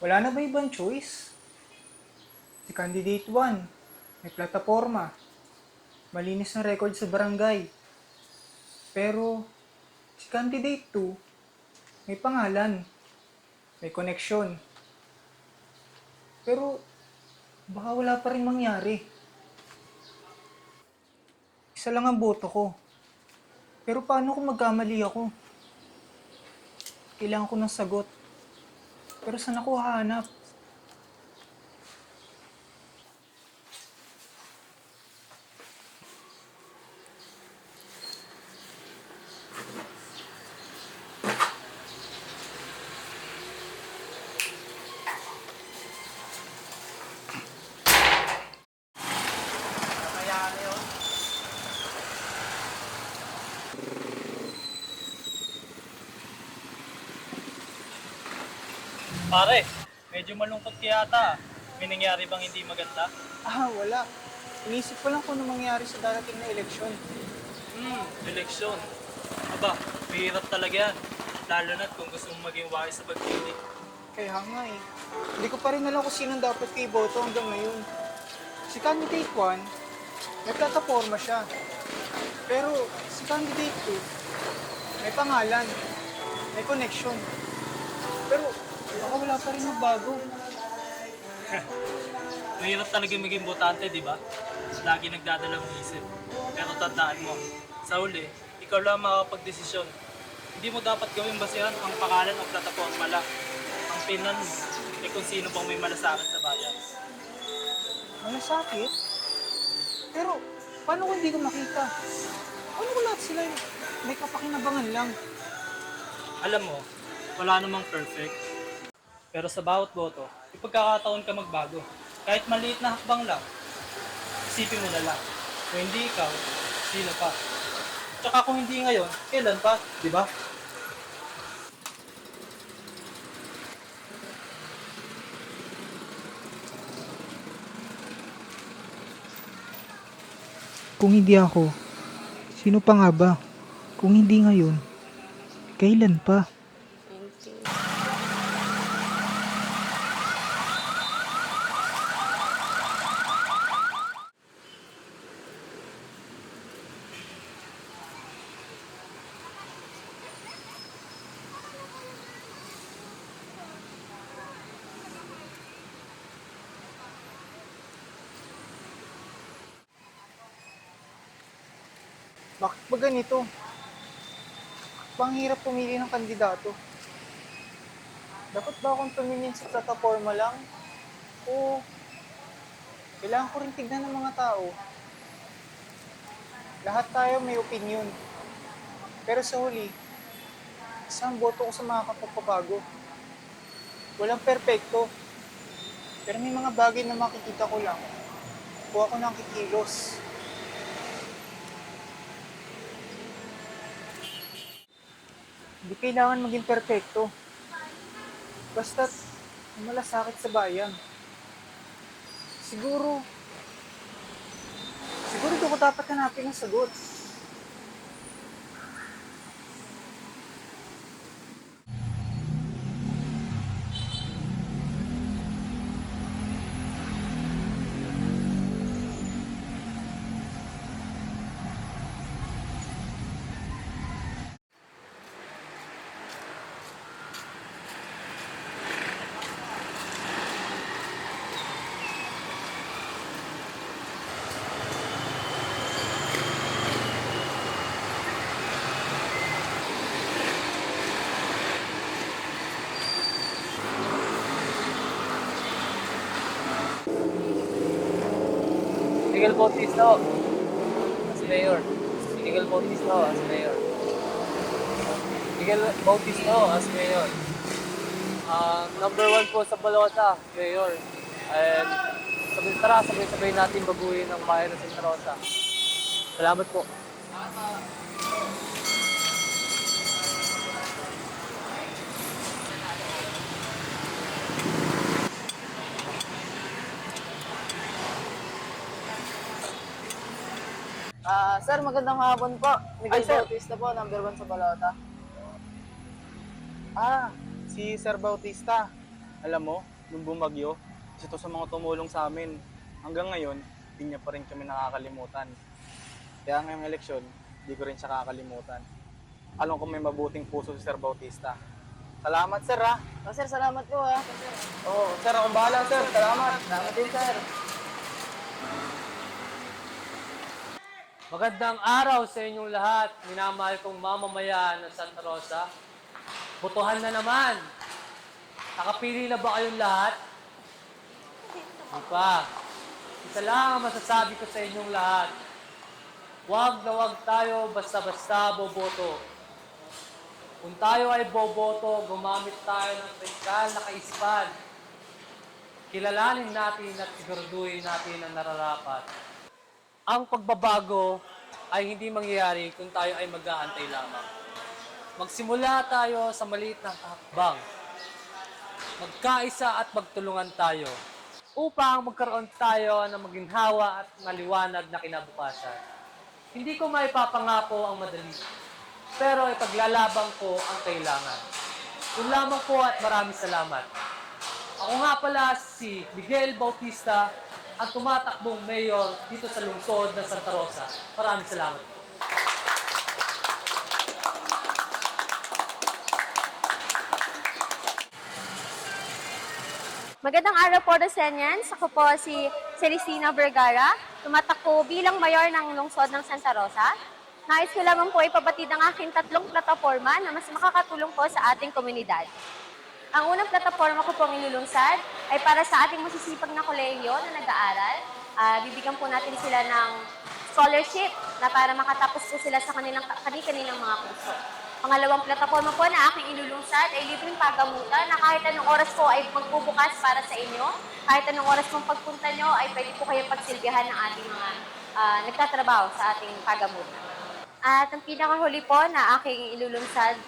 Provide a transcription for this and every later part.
Wala na ba ibang choice? Si Candidate 1, may plataforma, malinis na record sa barangay. Pero si Candidate 2, may pangalan, may koneksyon. Pero baka wala pa rin mangyari. Isa lang ang boto ko. Pero paano kung magkamali ako? Kailangan ko ng sagot. Pero saan ako hahanap? Pare, medyo malungkot ka yata. May nangyari bang hindi maganda? Wala. Inisip ko lang kung ano mangyari sa darating na eleksyon. Eleksyon. Aba, mahirap talaga yan. Lalo na't kung gusto mong maging wais sa pagpili. Kaya nga eh. Hindi ko pa rin alam kung sino dapat kay boto hanggang ngayon. Si Candidate 1, may plataforma siya. Pero si Candidate 2, may pangalan, may connection. Pero baka wala pa rin magbago. Mahirap talaga maging botante, di ba? Lagi nagdadalang isip. Pero tandaan mo, sa huli, ikaw lang makakapag-desisyon. Hindi mo dapat gawing basihan ang pangalan o plataforma lang. Ang pinan mo ay kung sino bang may malasakit sa bayan. Malasakit? Pero paano kung hindi ko makita? Paano kung lahat sila may kapakinabangan lang? Alam mo, wala namang perfect. Pero sa bawat boto, ipagkakataon ka magbago. Kahit maliit na hakbang lang, isipin mo na lang. Kung hindi ikaw, sino pa? Tsaka kung hindi ngayon, kailan pa? Di ba? Kung hindi ako, sino pa nga ba? Kung hindi ngayon, kailan pa? Bakit ba ganito? Panghirap pumili ng kandidato. Dapat ba akong tumingin sa plataforma lang? O kailangan ko rin tignan ng mga tao? Lahat tayo may opinion. Pero sa huli, isang boto ko sa mga kapagpabago. Walang perpekto. Pero may mga bagay na makikita ko lang. Kuha ko ng kikilos. Hindi kailangan maging perpekto. Basta't may malasakit sa bayan. Siguro, siguro doon ko dapat hanapin ang sagot. Miguel Bautista ho, as mayor. Miguel Bautista ho, as mayor. Miguel Bautista ho, as mayor. Number 1 po sa Balota, mayor. And sabay-sabay natin baguhin ang bayan ng Santa Rosa. Salamat po. Sir, magandang hapon po. Miguel Sir. Bautista po, number 1 sa Balota. Si Sir Bautista, alam mo, nung bumagyo. Isa to sa mga tumulong sa amin. Hanggang ngayon, hindi niya pa rin kami nakakalimutan. Kaya ngayong eleksyon, hindi ko rin siya kakalimutan. Alam ko may mabuting puso si Sir Bautista. Salamat, sir, ha? Oh, sir, salamat po ha. Oo, sir, akong bahala, sir. Salamat. Salamat din, sir. Magandang araw sa inyong lahat, minamahal kong mamamayan ng Santa Rosa. Botohan na naman. Nakapili na ba kayong lahat? Di pa. Isa lang ang masasabi ko sa inyong lahat. Huwag na huwag tayo basta-basta boboto. Kung tayo ay boboto, gumamit tayo ng kritikal na kaisipan. Kilalanin natin at siguraduhin natin ang nararapat. Ang pagbabago ay hindi mangyayari kung tayo ay mag-aantay lamang. Magsimula tayo sa maliit na hakbang. Magkaisa at magtulungan tayo upang magkaroon tayo ng maginhawa at maliwanag na kinabukasan. Hindi ko maipapangako ang madali, pero ipaglalabang ko ang kailangan. Yun lamang po at maraming salamat. Ako nga pala si Miguel Bautista, ang tumatakbong mayor dito sa lungsod ng Santa Rosa. Maraming salamat. Magandang araw po, Rosenians. Ako po si Celestina Vergara, tumatakbo bilang mayor ng lungsod ng Santa Rosa. Nais ko lamang po ipabatid ang aking 3 plataforma na mas makakatulong po sa ating komunidad. Ang unang plataforma ko pong inilulunsad ay para sa ating masisipag na kolehiyo na nag-aaral. Bibigyan po natin sila ng scholarship na para makatapos po sila sa kanilang mga kurso. Pangalawang plataforma po na aking inilulunsad ay libreng pagamutan na kahit anong oras po ay magbubukas para sa inyo. Kahit anong oras pong pagpunta nyo ay pwede po kayong pagsilbihan ng ating mga nagtatrabaho sa ating pagamutan. At ang pinakahuli po na aking ilulunsad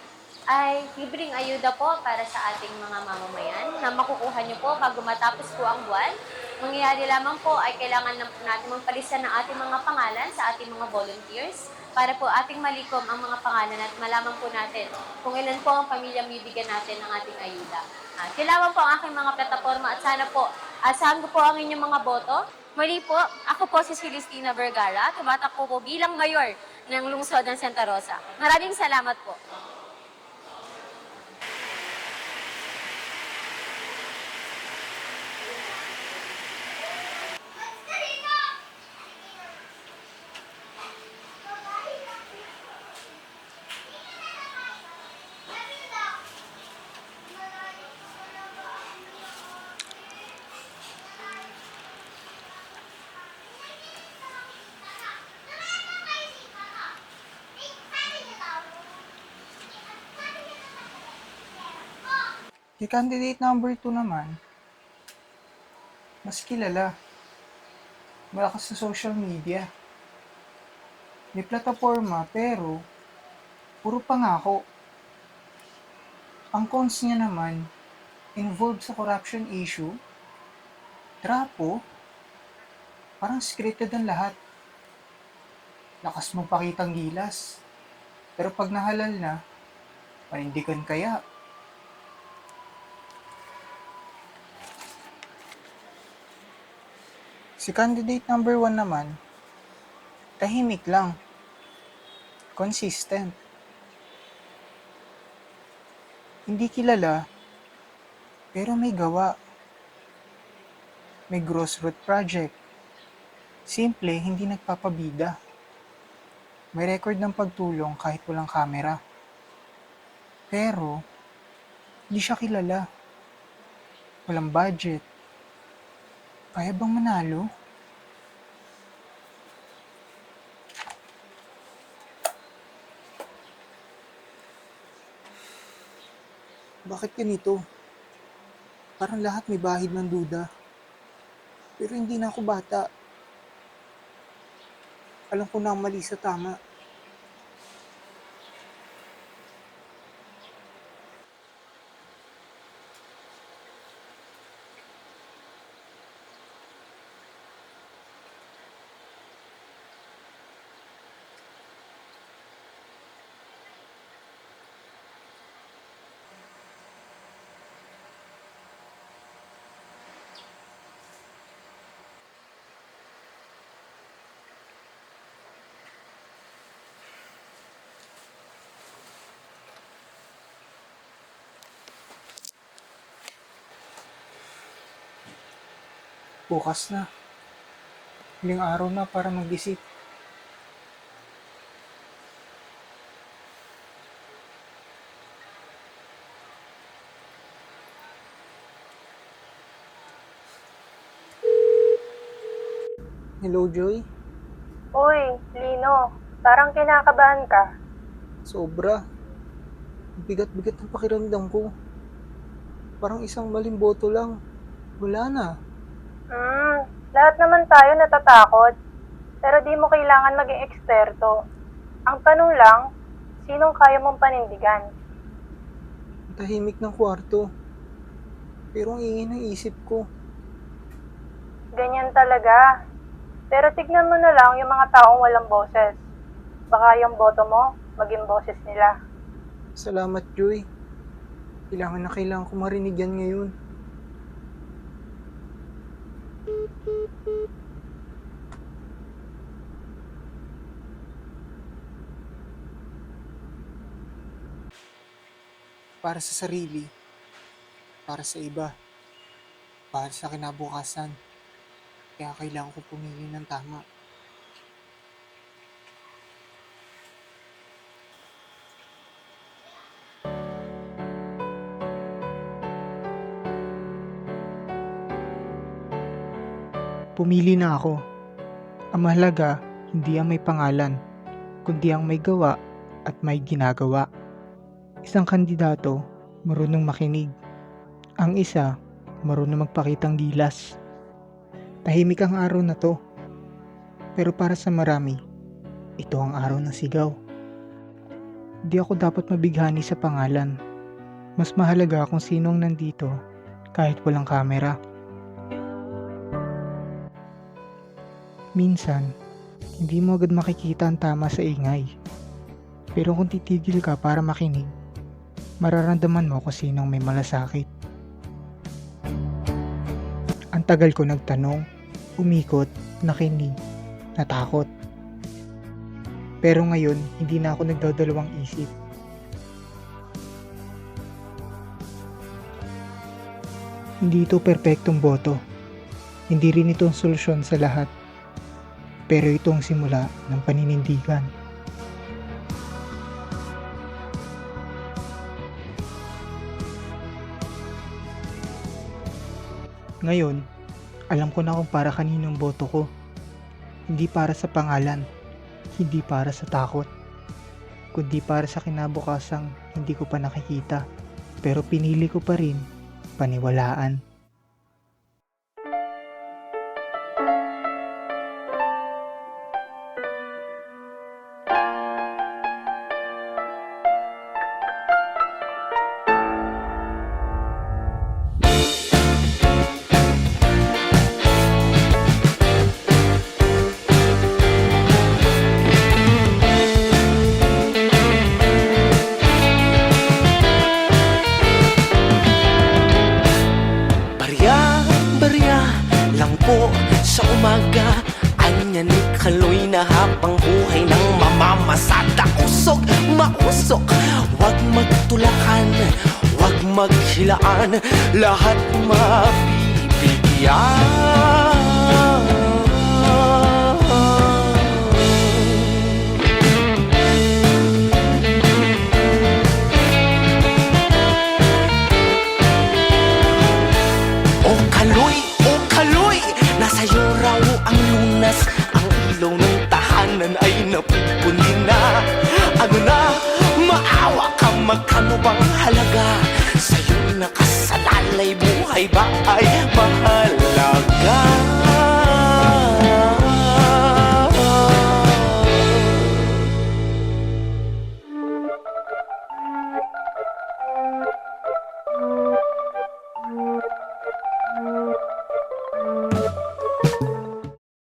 ay libreng ayuda po para sa ating mga mamamayan na makukuha nyo po bago matapos po ang buwan. Mangyayari lamang po ay kailangan lang po natin magpalista ng ating mga pangalan sa ating mga volunteers para po ating malikom ang mga pangalan at malaman po natin kung ilan po ang pamilyang bibigyan natin ng ating ayuda. Kailangan po ang aking mga plataforma at sana po asahan ko po ang inyong mga boto. Muli po, ako po si Celestina Vergara, tumatakbo po bilang mayor ng lungsod ng Santa Rosa. Maraming salamat po. Kay candidate number 2 naman, mas kilala. Malakas sa social media. May plataforma pero puro pangako. Ang cons niya naman, involved sa corruption issue, trapo, parang scripted ang lahat. Lakas mong pakitang gilas. Pero pag nahalal na, panindigan kaya. Si candidate number 1 naman, tahimik lang. Consistent. Hindi kilala, pero may gawa. May grassroots project. Simple, hindi nagpapabida. May record ng pagtulong kahit walang kamera. Pero, hindi siya kilala. Walang budget. Kaya bang manalo? Bakit ganito? Parang lahat may bahid ng duda. Pero hindi na ako bata. Alam ko na ang mali sa tama. Bukas na. Huling araw na para mag-isip. Hello, Joy. Uy, Lino, parang kinakabahan ka. Sobra. Bigat-bigat ang pakiramdam ko. Parang isang maling boto lang. Wala na. Lahat naman tayo natatakot. Pero di mo kailangan maging eksperto. Ang tanong lang, sinong kaya mong panindigan? Ang tahimik ng kwarto. Pero ang ingay ng isip ko. Ganyan talaga. Pero tignan mo na lang yung mga taong walang boses. Baka yung boto mo, maging boses nila. Salamat, Joy. Kailangan ko marinig yan ngayon. Para sa sarili, para sa iba, para sa kinabukasan. Kaya kailangan ko pumili ng tama. Pumili na ako. Ang mahalaga, hindi ang may pangalan, kundi ang may gawa at may ginagawa. Isang kandidato, marunong makinig. Ang isa, marunong magpakitang gilas. Tahimik ang araw na to. Pero para sa marami, ito ang araw ng sigaw. Di ako dapat mabighani sa pangalan. Mas mahalaga kung sino ang nandito kahit walang kamera. Minsan, hindi mo agad makikita ang tama sa ingay. Pero kung titigil ka para makinig, mararamdaman mo kung sinong may malasakit. Ang tagal ko nagtanong, umikot, nakinig, natakot. Pero ngayon, hindi na ako nagdadalawang isip. Hindi ito perpektong boto. Hindi rin ito ang solusyon sa lahat. Pero ito ang simula ng paninindigan. Ngayon, alam ko na kung para kaninong boto ko. Hindi para sa pangalan, hindi para sa takot, kundi para sa kinabukasang hindi ko pa nakikita. Pero pinili ko pa rin paniwalaan. Barya lang po sa umaga. Anya ni Kaloy na habang buhay ng mamamasada. Usog, mausok, wag magtulakan, wag maghilaan, lahat mabibigyan. O Kaloy, nasa iyo raw ang lunas. Ang ilaw ng tahanan ay napupundi na. Ano na, maawa ka, magkano bang halaga? Sa'yo nakasalalay, buhay ba ay mahal?